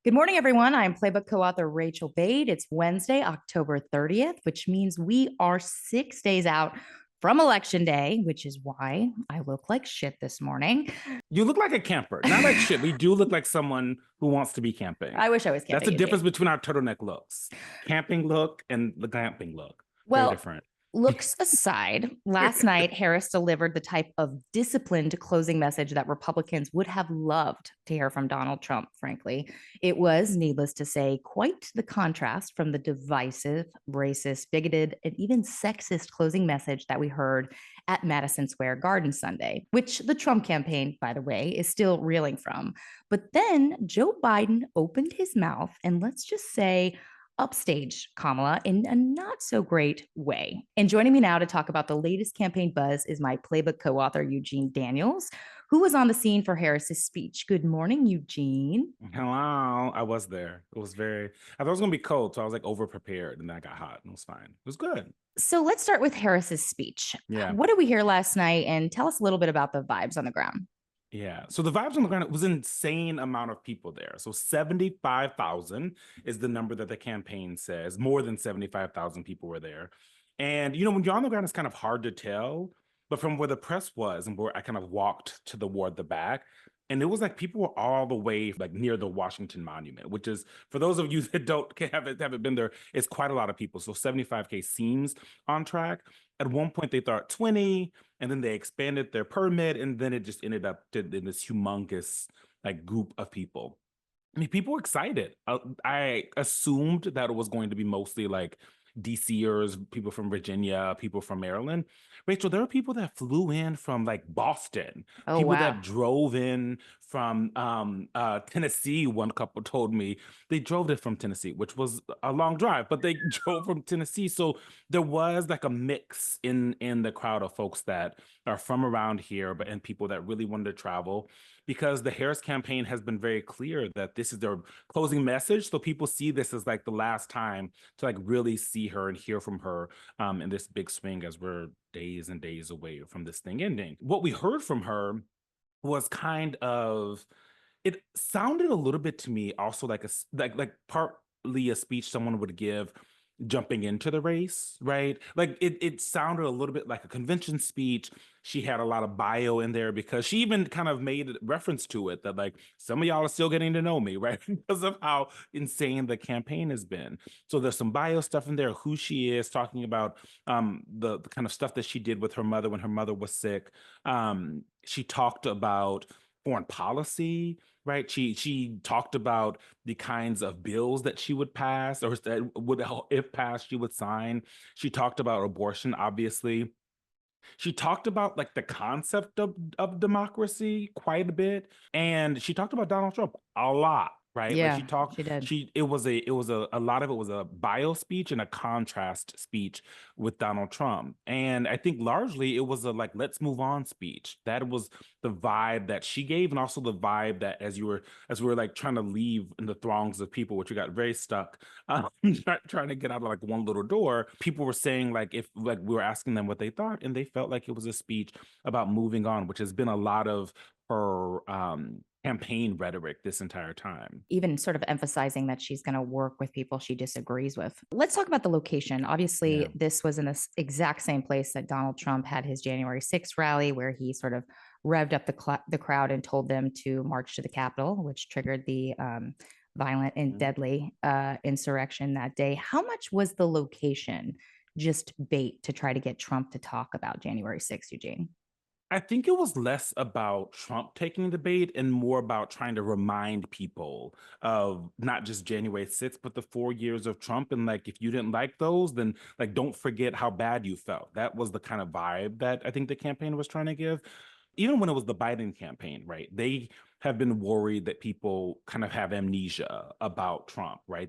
Good morning, everyone. I'm Playbook co-author Rachael Bade. It's Wednesday, October 30th, which means we are 6 days out from Election Day, which is why I look like shit this morning. You look like a camper, not like shit. We do look like someone who wants to be camping. I wish I was camping. That's the difference between our turtleneck looks. Camping look and the glamping look. Well, very different. Looks aside, last night, Harris delivered the type of disciplined closing message that Republicans would have loved to hear from Donald Trump, frankly. It was, needless to say, quite the contrast from the divisive, racist, bigoted, and even sexist closing message that we heard at Madison Square Garden Sunday, which the Trump campaign, by the way, is still reeling from. But then Joe Biden opened his mouth, and let's just say, upstage Kamala in a not so great way. And joining me now to talk about the latest campaign buzz is my Playbook co-author, Eugene Daniels, who was on the scene for Harris's speech. Good morning, Eugene. Hello. I was there. I thought it was going to be cold, so I was like over prepared, and then I got hot and it was fine. It was good. So let's start with Harris's speech. Yeah. What did we hear last night? And tell us a little bit about the vibes on the ground. Yeah. So the vibes on the ground, it was an insane amount of people there. So 75,000 is the number that the campaign says. More than 75,000 people were there. And, when you're on the ground, it's kind of hard to tell. But from where the press was and where I kind of walked toward the back, and it was like people were all the way like near the Washington Monument, which is, for those of you that haven't been there, it's quite a lot of people. So 75K seems on track. At one point, they thought 20, and then they expanded their permit, and then it just ended up in this humongous like group of people. I mean, people were excited. I assumed that it was going to be mostly like DCers, people from Virginia, people from Maryland. Rachel, there were people that flew in from like Boston, people that drove in from Tennessee. One couple told me they drove it from Tennessee, which was a long drive, but they drove from Tennessee. So there was like a mix in the crowd of folks that are from around here, and people that really wanted to travel, because the Harris campaign has been very clear that this is their closing message. So people see this as like the last time to like really see her and hear from her in this big swing, as we're days and days away from this thing ending. What we heard from her was it sounded a little bit to me also like partly a speech someone would give jumping into the race, right? Like it sounded a little bit like a convention speech. She had a lot of bio in there, because she even kind of made reference to it that like some of y'all are still getting to know me, right? Because of how insane the campaign has been. So there's some bio stuff in there, who she is, talking about the kind of stuff that she did with her mother when her mother was sick. She talked about foreign policy, right? She talked about the kinds of bills that she would pass, or that would, if passed, she would sign. She talked about abortion, obviously. She talked about like the concept of democracy quite a bit, and she talked about Donald Trump a lot, right? Yeah, like she did. it was a lot of it was a bio speech and a contrast speech with Donald Trump. And I think largely it was a like, let's move on speech. That was the vibe that she gave, and also the vibe that as we were like trying to leave in the throngs of people, which we got very stuck trying to get out of like one little door, people were saying like, if like we were asking them what they thought, and they felt like it was a speech about moving on, which has been a lot of her campaign rhetoric this entire time. Even sort of emphasizing that she's going to work with people she disagrees with. Let's talk about the location. Obviously, this was in the exact same place that Donald Trump had his January 6th rally, where he sort of revved up the crowd and told them to march to the Capitol, which triggered the violent and deadly insurrection that day. How much was the location just bait to try to get Trump to talk about January 6th, Eugene? I think it was less about Trump taking the bait and more about trying to remind people of not just January 6th, but the 4 years of Trump. And like, if you didn't like those, then like, don't forget how bad you felt. That was the kind of vibe that I think the campaign was trying to give. Even when it was the Biden campaign, right? They have been worried that people kind of have amnesia about Trump, right?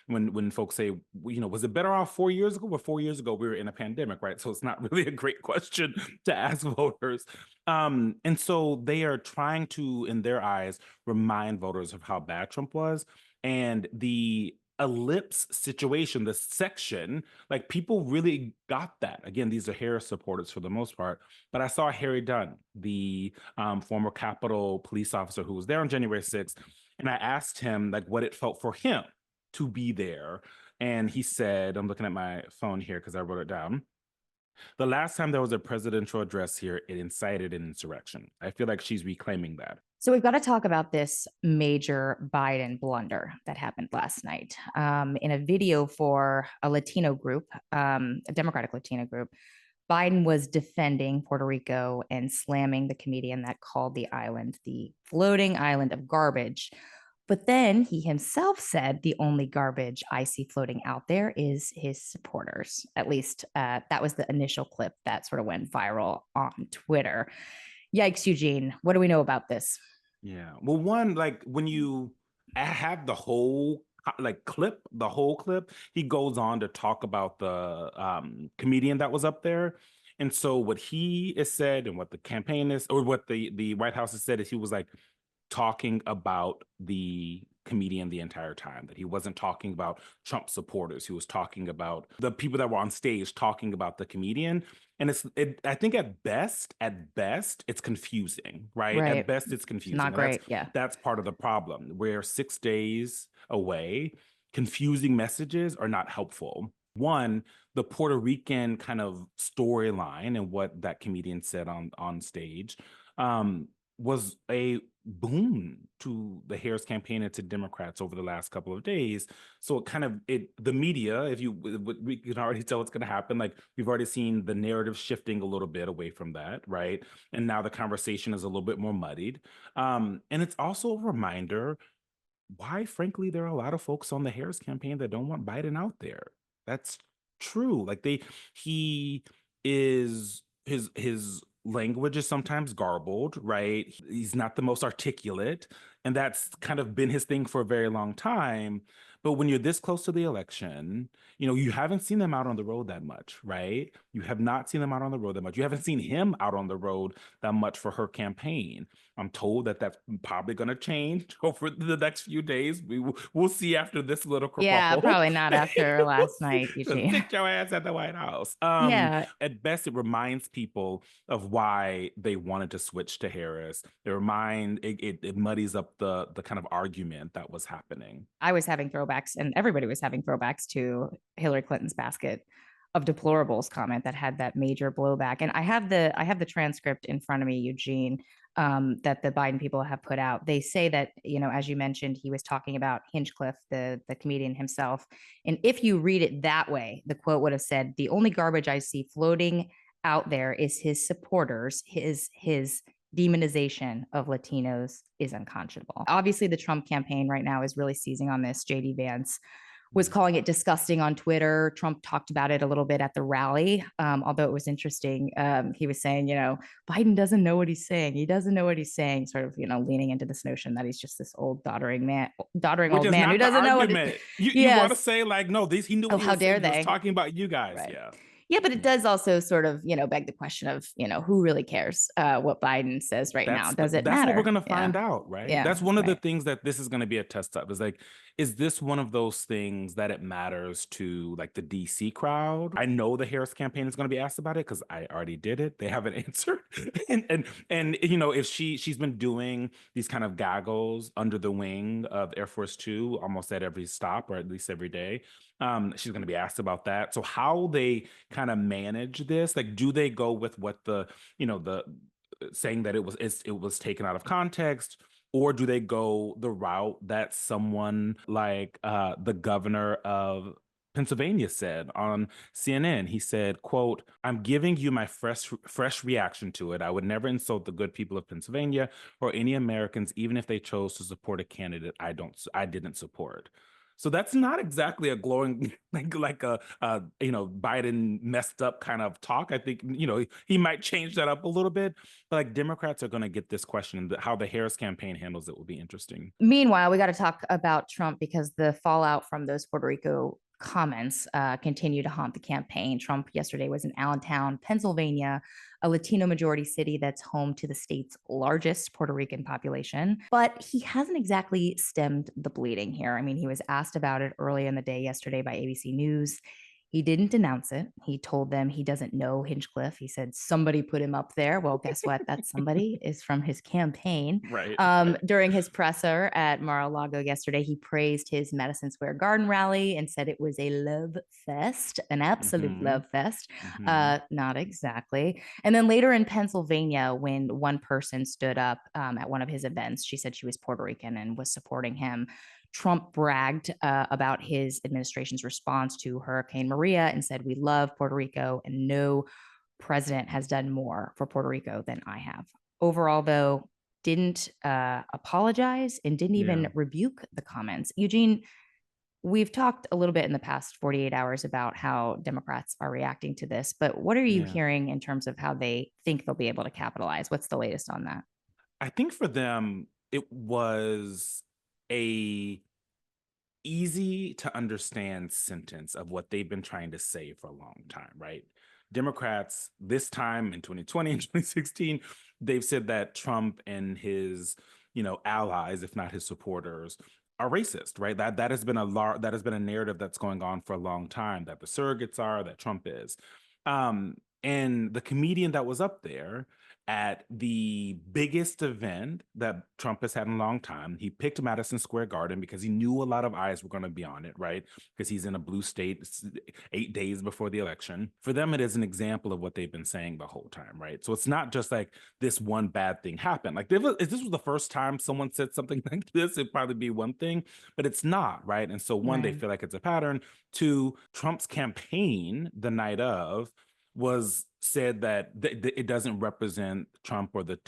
When folks say, was it better off 4 years ago? Well, 4 years ago, we were in a pandemic, right? So it's not really a great question to ask voters. And so they are trying to, in their eyes, remind voters of how bad Trump was. And the Ellipse situation, the section, like people really got that. Again, these are Harris supporters for the most part, but I saw Harry Dunn, the former Capitol police officer who was there on January 6th, And I asked him like what it felt for him to be there. And he said, I'm looking at my phone here because I wrote it down. The last time there was a presidential address here, it incited an insurrection. I feel like she's reclaiming that. So we've got to talk about this major Biden blunder that happened last night. In a video for a Latino group, a Democratic Latino group, Biden was defending Puerto Rico and slamming the comedian that called the island the floating island of garbage. But then he himself said the only garbage I see floating out there is his supporters. At least that was the initial clip that sort of went viral on Twitter. Yikes, Eugene. What do we know about this? Yeah. Well, one, like when you have the whole the whole clip, he goes on to talk about the comedian that was up there. And so what he has said and what the campaign is, or what the White House has said, is he was like talking about the comedian the entire time, that he wasn't talking about Trump supporters. He was talking about the people that were on stage talking about the comedian. And I think at best, it's confusing, right? Right. At best, it's confusing. Not And great. Yeah. that's part of the problem. We're 6 days away. Confusing messages are not helpful. One, the Puerto Rican kind of storyline and what that comedian said on stage was a boon to the Harris campaign and to Democrats over the last couple of days. So the media, we can already tell what's going to happen. Like we've already seen the narrative shifting a little bit away from that, right? And now the conversation is a little bit more muddied. And it's also a reminder why, frankly, there are a lot of folks on the Harris campaign that don't want Biden out there. That's true. Like he is his language is sometimes garbled, right? He's not the most articulate, and that's kind of been his thing for a very long time. But when you're this close to the election, you haven't seen them out on the road that much, right? You have not seen them out on the road that much. You haven't seen him out on the road that much for her campaign. I'm told that that's probably going to change over the next few days. We'll see after this little kerfuffle. Yeah, probably not after last night, Eugene. Sit your ass at the White House. Yeah. At best, it reminds people of why they wanted to switch to Harris. It muddies up the kind of argument that was happening. I was having throwbacks, and everybody was having throwbacks to Hillary Clinton's basket of deplorables comment that had that major blowback. And I have the transcript in front of me, Eugene, that the Biden people have put out. They say that, as you mentioned, he was talking about Hinchcliffe, the comedian himself. And if you read it that way, the quote would have said, the only garbage I see floating out there is his supporters, his demonization of Latinos is unconscionable. Obviously, the Trump campaign right now is really seizing on this. JD Vance was calling it disgusting on Twitter. Trump talked about it a little bit at the rally, although it was interesting. He was saying, Biden doesn't know what he's saying. He doesn't know what he's saying, sort of, leaning into this notion that he's just this old doddering old man who doesn't know what you want to say like, no, he knew what how dare they? He was talking about you guys. Right. Yeah. Yeah, but it does also sort of, beg the question of, who really cares what Biden says now? Does it matter? That's what we're going to find out, right? Yeah, that's one of the things that this is going to be a test of, is like, is this one of those things that it matters to like the DC crowd? I know the Harris campaign is going to be asked about it because I already did it. They haven't answered. and if she's been doing these kind of gaggles under the wing of Air Force Two almost at every stop, or at least every day. She's going to be asked about that. So how they kind of manage this, like, do they go with what the saying that it was taken out of context, or do they go the route that someone like the governor of Pennsylvania said on CNN? He said, quote, "I'm giving you my fresh reaction to it. I would never insult the good people of Pennsylvania or any Americans, even if they chose to support a candidate I didn't support." So that's not exactly a glowing like a Biden messed up kind of talk. I think he might change that up a little bit. But like Democrats are going to get this question. How the Harris campaign handles it will be interesting. Meanwhile, we got to talk about Trump because the fallout from those Puerto Rico comments continue to haunt the campaign. Trump yesterday was in Allentown, Pennsylvania, a Latino majority city that's home to the state's largest Puerto Rican population. But he hasn't exactly stemmed the bleeding here. I mean, he was asked about it early in the day yesterday by ABC News. He didn't denounce it. He told them he doesn't know Hinchcliffe. He said somebody put him up there. Well, guess what? That somebody is from his campaign. Right. During his presser at Mar-a-Lago yesterday, he praised his Madison Square Garden rally and said it was a love fest, an absolute love fest. Not exactly. And then later in Pennsylvania, when one person stood up at one of his events, she said she was Puerto Rican and was supporting him. Trump bragged about his administration's response to Hurricane Maria and said, "We love Puerto Rico, and no president has done more for Puerto Rico than I have." Overall, though, didn't apologize and didn't even rebuke the comments. Eugene, we've talked a little bit in the past 48 hours about how Democrats are reacting to this, but what are you hearing in terms of how they think they'll be able to capitalize? What's the latest on that? I think for them, it was a easy to understand sentence of what they've been trying to say for a long time, right? Democrats this time in 2020 and 2016, they've said that Trump and his, allies, if not his supporters, are racist, right? That has been a narrative that's going on for a long time, that the surrogates are, that Trump is. And the comedian that was up there at the biggest event that Trump has had in a long time, he picked Madison Square Garden because he knew a lot of eyes were going to be on it, right? Because he's in a blue state 8 days before the election. For them, it is an example of what they've been saying the whole time, right? So it's not just like this one bad thing happened. Like if this was the first time someone said something like this, it'd probably be one thing, but it's not, right? And so one, they feel like it's a pattern. Two, Trump's campaign the night of was said that it doesn't represent Trump or the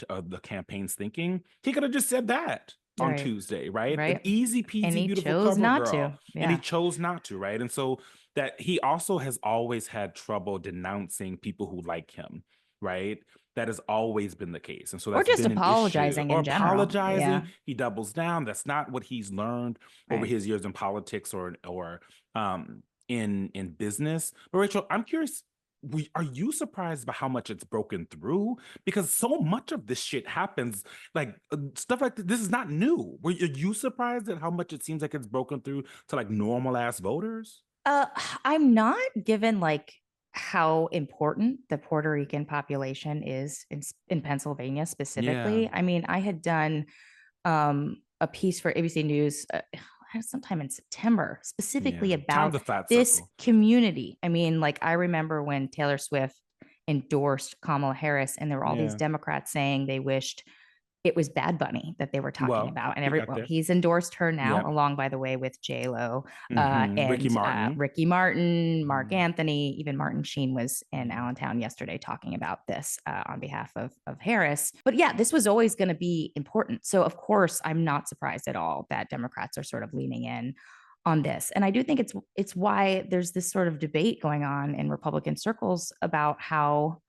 campaign's thinking. He could have just said that on Tuesday, right? An easy peasy, beautiful cover girl. And he chose not to, right? And so that he also has always had trouble denouncing people who like him, right? That has always been the case. And so that's just been apologizing an issue. in general. Apologizing. He doubles down. That's not what he's learned over his years in politics or in business. But Rachael, I'm curious, are you surprised by how much it's broken through? Because so much of this shit happens, like stuff like this is not new. Are you surprised at how much it seems like it's broken through to like normal ass voters? I'm not, given like how important the Puerto Rican population is in Pennsylvania specifically. I mean, I had done a piece for ABC News sometime in September, specifically about this community. I mean, like I remember when Taylor Swift endorsed Kamala Harris, and there were all these Democrats saying they wished it was Bad Bunny that they were talking about. And he's endorsed her now, along, by the way, with J-Lo and Ricky Martin, Mark Anthony, even Martin Sheen was in Allentown yesterday talking about this on behalf of Harris. But yeah, this was always going to be important. So of course, I'm not surprised at all that Democrats are sort of leaning in on this. And I do think it's why there's this sort of debate going on in Republican circles about how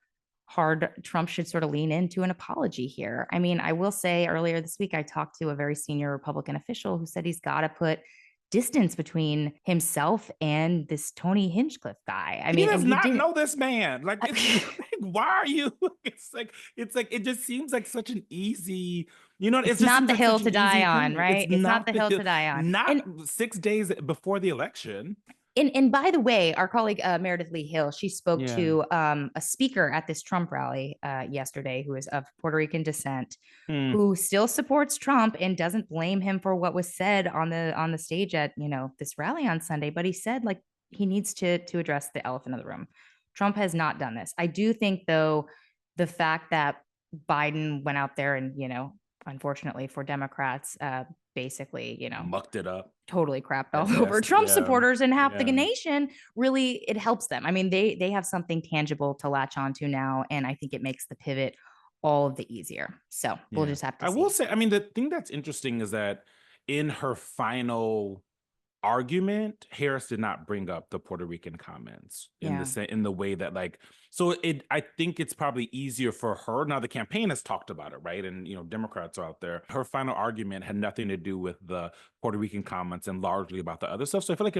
hard Trump should sort of lean into an apology here. I mean, I will say earlier this week, I talked to a very senior Republican official who said he's got to put distance between himself and this Tony Hinchcliffe guy. I mean, he does not know this man. Like, why are you? It's like it just seems like such an easy. It's not the hill to die on, right? It's not the hill to die on. Not 6 days before the election. And by the way, our colleague Meredith Lee Hill, she spoke to a speaker at this Trump rally yesterday who is of Puerto Rican descent, who still supports Trump and doesn't blame him for what was said on the stage at this rally on Sunday. But he said like he needs to address the elephant in the room. Trump has not done this. I do think, though, the fact that Biden went out there and unfortunately for Democrats, basically, mucked it up, totally crapped all over Trump supporters and half the nation. Really, it helps them. I mean, they have something tangible to latch onto now, and I think it makes the pivot all of the easier. So we'll just have to see. I will say, I mean, the thing that's interesting is that in her final argument, Harris did not bring up the Puerto Rican comments in the way that I think it's probably easier for her. Now the campaign has talked about it, right? And Democrats are out there. Her final argument had nothing to do with the Puerto Rican comments and largely about the other stuff. So I feel like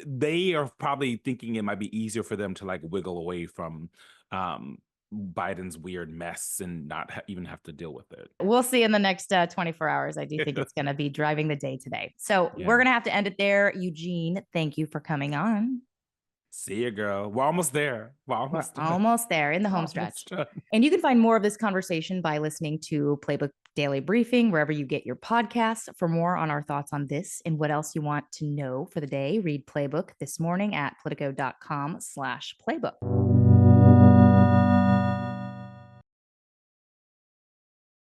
they are probably thinking it might be easier for them to like wiggle away from Biden's weird mess and not even have to deal with it. We'll see in the next 24 hours. I do think it's going to be driving the day today. So we're going to have to end it there. Eugene, thank you for coming on. See you, girl. We're almost there. We're We're almost done. almost there in the home Almost stretch. done. And you can find more of this conversation by listening to Playbook Daily Briefing, wherever you get your podcasts. For more on our thoughts on this and what else you want to know for the day, read Playbook this morning at politico.com/playbook.